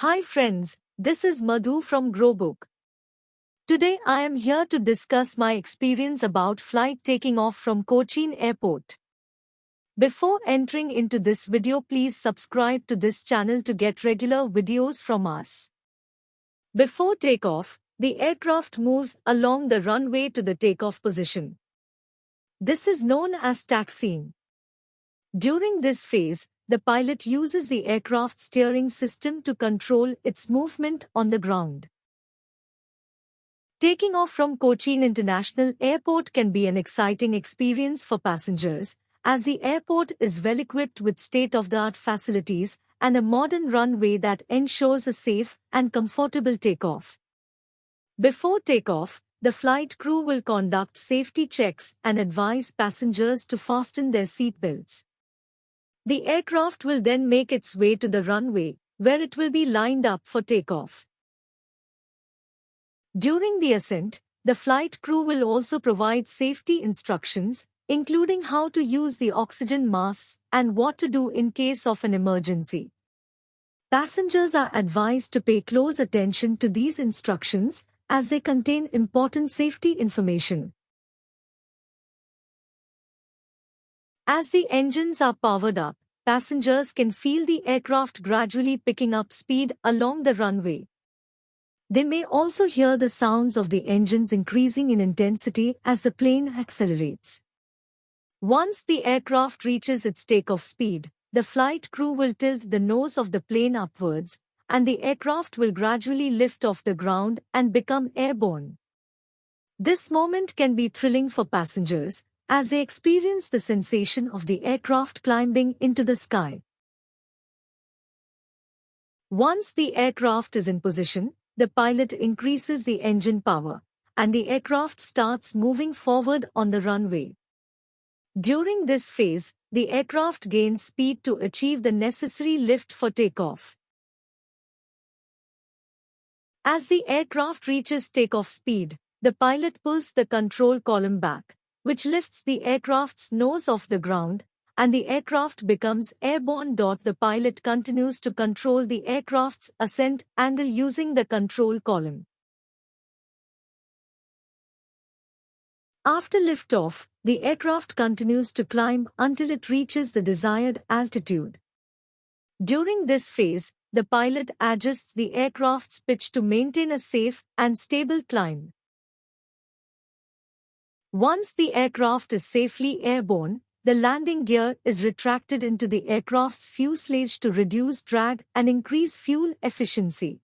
Hi friends, this is Madhu from GROBOOK. Today I am here to discuss my experience about flight taking off from Cochin Airport. Before entering into this video, please subscribe to this channel to get regular videos from us. Before takeoff, the aircraft moves along the runway to the takeoff position. This is known as taxiing. During this phase, the pilot uses the aircraft steering system to control its movement on the ground. Taking off from Cochin International Airport can be an exciting experience for passengers, as the airport is well equipped with state-of-the-art facilities and a modern runway that ensures a safe and comfortable takeoff. Before takeoff, the flight crew will conduct safety checks and advise passengers to fasten their seatbelts. The aircraft will then make its way to the runway, where it will be lined up for takeoff. During the ascent, the flight crew will also provide safety instructions, including how to use the oxygen masks and what to do in case of an emergency. Passengers are advised to pay close attention to these instructions, as they contain important safety information. As the engines are powered up, passengers can feel the aircraft gradually picking up speed along the runway. They may also hear the sounds of the engines increasing in intensity as the plane accelerates. Once the aircraft reaches its takeoff speed, the flight crew will tilt the nose of the plane upwards, and the aircraft will gradually lift off the ground and become airborne. This moment can be thrilling for passengers, as they experience the sensation of the aircraft climbing into the sky. Once the aircraft is in position, the pilot increases the engine power, and the aircraft starts moving forward on the runway. During this phase, the aircraft gains speed to achieve the necessary lift for takeoff. As the aircraft reaches takeoff speed, the pilot pulls the control column back, which lifts the aircraft's nose off the ground, and the aircraft becomes airborne. The pilot continues to control the aircraft's ascent angle using the control column. After liftoff, the aircraft continues to climb until it reaches the desired altitude. During this phase, the pilot adjusts the aircraft's pitch to maintain a safe and stable climb. Once the aircraft is safely airborne, the landing gear is retracted into the aircraft's fuselage to reduce drag and increase fuel efficiency.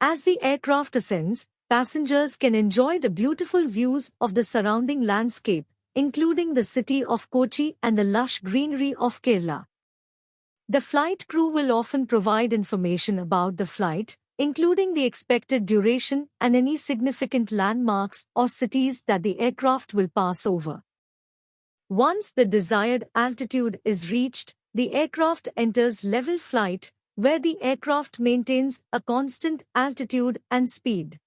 As the aircraft ascends, passengers can enjoy the beautiful views of the surrounding landscape, including the city of Kochi and the lush greenery of Kerala. The flight crew will often provide information about the flight, including the expected duration and any significant landmarks or cities that the aircraft will pass over. Once the desired altitude is reached, the aircraft enters level flight, where the aircraft maintains a constant altitude and speed.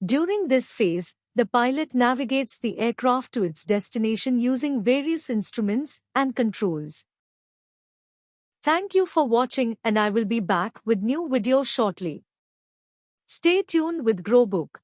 During this phase, the pilot navigates the aircraft to its destination using various instruments and controls. Thank you for watching, and I will be back with new video shortly. Stay tuned with GROBOOK.